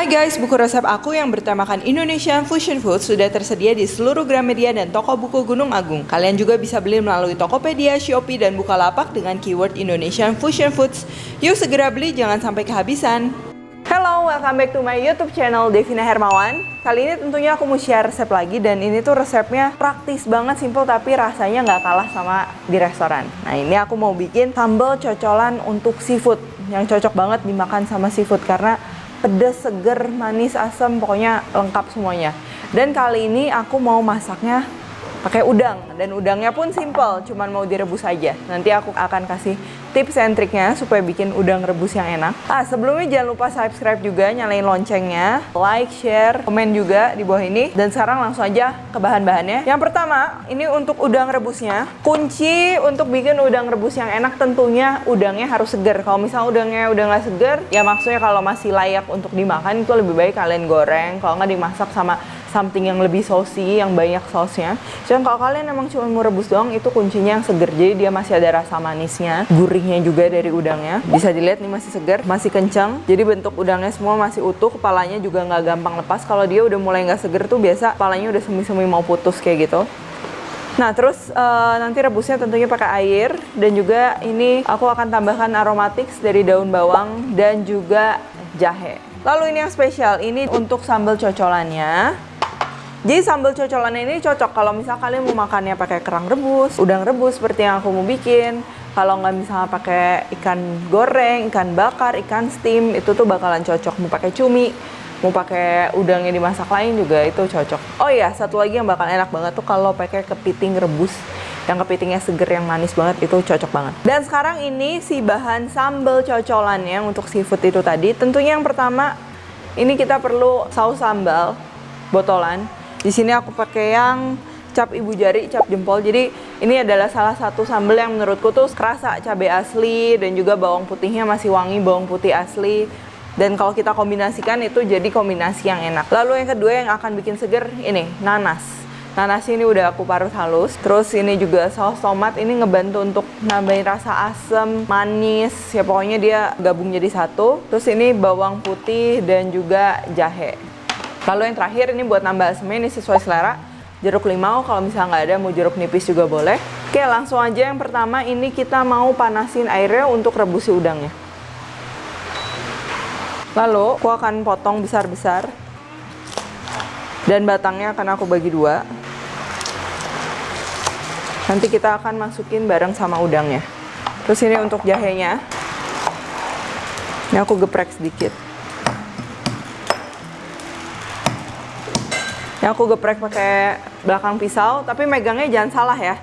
Hai guys, buku resep aku yang bertemakan Indonesian Fusion Food sudah tersedia di seluruh Gramedia dan toko buku Gunung Agung. Kalian juga bisa beli melalui Tokopedia, Shopee, dan Bukalapak dengan keyword Indonesian Fusion Foods. Yuk segera beli, jangan sampai kehabisan. Hello, welcome back to my YouTube channel Devina Hermawan. Kali ini tentunya aku mau share resep lagi, dan ini tuh resepnya praktis banget, simple, tapi rasanya nggak kalah sama di restoran. Nah, ini aku mau bikin sambal cocolan untuk seafood yang cocok banget dimakan sama seafood karena pedas, seger, manis, asam, pokoknya lengkap semuanya. Dan kali ini aku mau masaknya pakai udang, dan udangnya pun simple, cuman mau direbus aja. Nanti aku akan kasih tips and triknya supaya bikin udang rebus yang enak. Sebelumnya jangan lupa subscribe juga, nyalain loncengnya, like, share, komen juga di bawah ini. Dan sekarang langsung aja ke bahan-bahannya. Yang pertama, ini untuk udang rebusnya. Kunci untuk bikin udang rebus yang enak tentunya udangnya harus seger. Kalau misalnya udangnya udah nggak seger, ya maksudnya kalau masih layak untuk dimakan, itu lebih baik kalian goreng. Kalau nggak dimasak sama something yang lebih saucy, yang banyak sausnya. Cuman kalau kalian emang cuma mau rebus doang, itu kuncinya yang seger. Jadi dia masih ada rasa manisnya, gurihnya juga dari udangnya. Bisa dilihat nih masih seger, masih kencang. Jadi bentuk udangnya semua masih utuh, kepalanya juga nggak gampang lepas. Kalau dia udah mulai nggak seger tuh biasa kepalanya udah semi-semi mau putus kayak gitu. Nah, terus nanti rebusnya tentunya pakai air, dan juga ini aku akan tambahkan aromatics dari daun bawang dan juga jahe. Lalu ini yang spesial, ini untuk sambal cocolannya. Jadi sambal cocolannya ini cocok kalau misal kalian mau makannya pakai kerang rebus, udang rebus seperti yang aku mau bikin. Kalau nggak misalnya pakai ikan goreng, ikan bakar, ikan steam, itu tuh bakalan cocok. Mau pakai cumi, mau pakai udangnya dimasak lain juga itu cocok. Oh iya, satu lagi yang bakal enak banget tuh kalau pakai kepiting rebus. Yang kepitingnya seger, yang manis banget, itu cocok banget. Dan sekarang ini si bahan sambal cocolannya untuk seafood itu tadi. Tentunya yang pertama, ini kita perlu saus sambal botolan. Di sini aku pakai yang cap ibu jari, cap jempol. Jadi ini adalah salah satu sambal yang menurutku tuh kerasa cabai asli, dan juga bawang putihnya masih wangi, bawang putih asli. Dan kalau kita kombinasikan itu jadi kombinasi yang enak. Lalu yang kedua yang akan bikin seger, ini nanas. Nanas ini udah aku parut halus. Terus ini juga saus tomat, ini ngebantu untuk nambahin rasa asam, manis. Ya pokoknya dia gabung jadi satu. Terus ini bawang putih dan juga jahe. Lalu yang terakhir ini buat nambah asamnya, ini sesuai selera. Jeruk limau, kalau misalnya nggak ada mau jeruk nipis juga boleh. Oke, langsung aja yang pertama ini kita mau panasin airnya untuk rebus si udangnya. Lalu aku akan potong besar-besar, dan batangnya akan aku bagi dua. Nanti kita akan masukin bareng sama udangnya. Terus ini untuk jahenya, ini aku geprek sedikit. Yang aku geprek pakai belakang pisau, tapi megangnya jangan salah ya.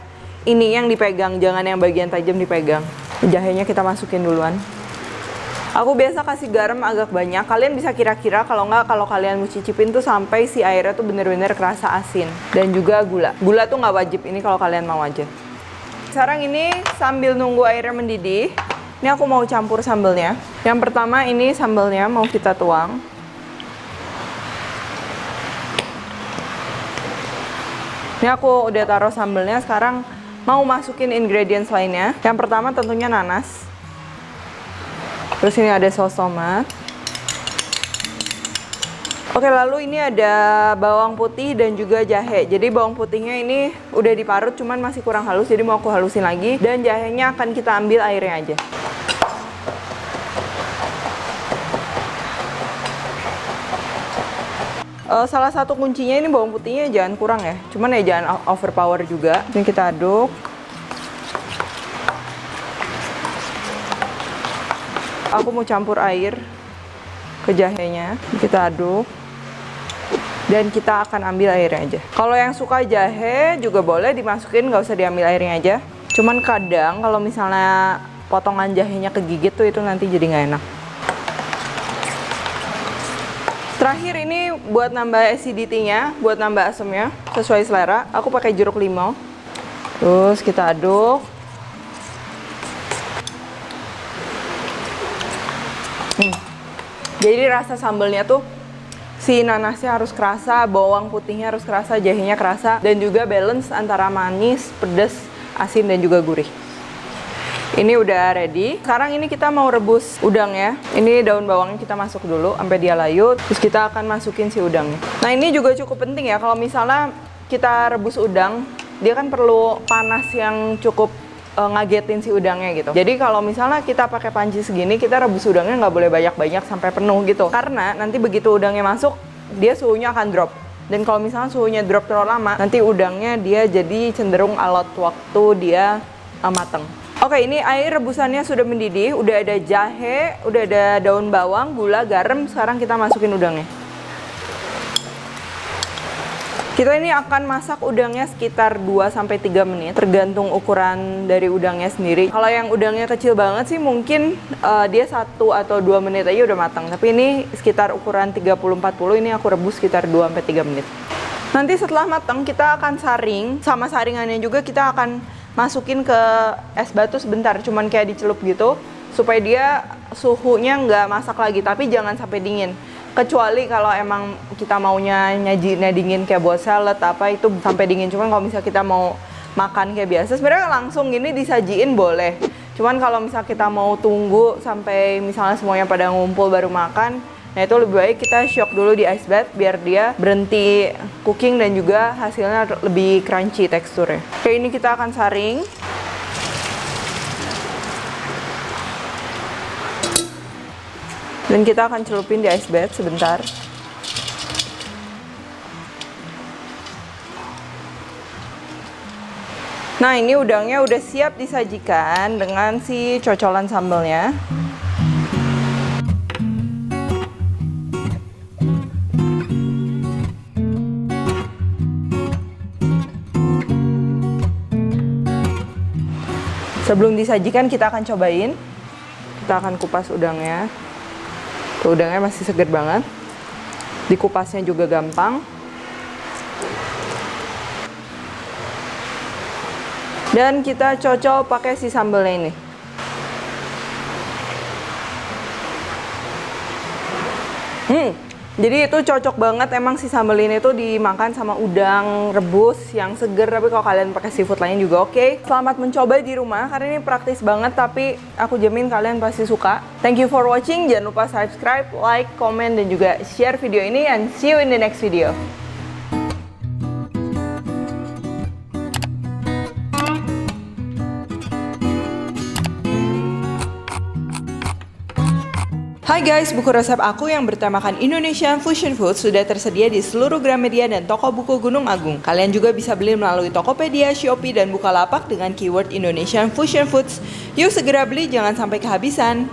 Ini yang dipegang, jangan yang bagian tajam dipegang. Jahenya kita masukin duluan. Aku biasa kasih garam agak banyak. Kalian bisa kira-kira, kalau nggak, kalau kalian mau cicipin tuh sampai si airnya tuh bener-bener kerasa asin. Dan juga gula. Gula tuh nggak wajib, ini kalau kalian mau aja. Sekarang ini sambil nunggu airnya mendidih, ini aku mau campur sambelnya. Yang pertama ini sambelnya mau kita tuang. Ini aku udah taruh sambelnya, sekarang mau masukin ingredients lainnya. Yang pertama tentunya nanas. Terus ini ada saus tomat. Oke, lalu ini ada bawang putih dan juga jahe. Jadi bawang putihnya ini udah diparut, cuman masih kurang halus, jadi mau aku halusin lagi. Dan jahenya akan kita ambil airnya aja. Salah satu kuncinya ini bawang putihnya jangan kurang ya, cuman ya jangan overpower juga. Ini kita aduk. Aku mau campur air ke jahenya, kita aduk. Dan kita akan ambil airnya aja. Kalau yang suka jahe juga boleh dimasukin, nggak usah diambil airnya aja. Cuman kadang kalau misalnya potongan jahenya kegigit tuh itu nanti jadi nggak enak. Terakhir ini buat nambah acidity-nya, buat nambah asamnya sesuai selera, aku pakai jeruk limau. Terus kita aduk. Jadi rasa sambalnya tuh si nanasnya harus kerasa, bawang putihnya harus kerasa, jahenya kerasa, dan juga balance antara manis, pedas, asin, dan juga gurih. Ini udah ready. Sekarang ini kita mau rebus udang ya. Ini daun bawangnya kita masuk dulu sampai dia layu. Terus kita akan masukin si udangnya. Nah ini juga cukup penting ya. Kalau misalnya kita rebus udang, dia kan perlu panas yang cukup ngagetin si udangnya gitu. Jadi kalau misalnya kita pakai panci segini, kita rebus udangnya nggak boleh banyak-banyak sampai penuh gitu. Karena nanti begitu udangnya masuk, dia suhunya akan drop. Dan kalau misalnya suhunya drop terlalu lama, nanti udangnya dia jadi cenderung alot waktu dia mateng. Oke, ini air rebusannya sudah mendidih, udah ada jahe, udah ada daun bawang, gula, garam. Sekarang kita masukin udangnya. Kita ini akan masak udangnya sekitar 2-3 menit, tergantung ukuran dari udangnya sendiri. Kalau yang udangnya kecil banget sih mungkin dia 1 atau 2 menit aja udah matang. Tapi ini sekitar ukuran 30-40, ini aku rebus sekitar 2-3 menit. Nanti setelah matang kita akan saring, sama saringannya juga kita akan masukin ke es batu sebentar, cuman kayak dicelup gitu, supaya dia suhunya nggak masak lagi, tapi jangan sampai dingin. Kecuali kalau emang kita maunya nyajinya dingin kayak buat salad apa itu sampai dingin. Cuman kalau misalnya kita mau makan kayak biasa, sebenarnya langsung gini disajiin boleh. Cuman kalau misalnya kita mau tunggu sampai misalnya semuanya pada ngumpul baru makan, nah itu lebih baik kita shock dulu di ice bath biar dia berhenti cooking dan juga hasilnya lebih crunchy teksturnya. Oke, ini kita akan saring. Dan kita akan celupin di ice bath sebentar. Nah, ini udangnya udah siap disajikan dengan si cocolan sambelnya. Sebelum disajikan kita akan cobain. Kita akan kupas udangnya. Tuh, udangnya masih segar banget. Dikupasnya juga gampang. Dan kita cocol pakai si sambelnya ini. Jadi itu cocok banget, emang si sambal ini tuh dimakan sama udang rebus yang seger. Tapi kalau kalian pakai seafood lain juga oke. Selamat mencoba di rumah karena ini praktis banget, tapi aku jamin kalian pasti suka. Thank you for watching. Jangan lupa subscribe, like, comment, dan juga share video ini, and see you in the next video. Hai guys, buku resep aku yang bertemakan Indonesian Fusion Food sudah tersedia di seluruh Gramedia dan toko buku Gunung Agung. Kalian juga bisa beli melalui Tokopedia, Shopee, dan Bukalapak dengan keyword Indonesian Fusion Foods. Yuk segera beli, jangan sampai kehabisan.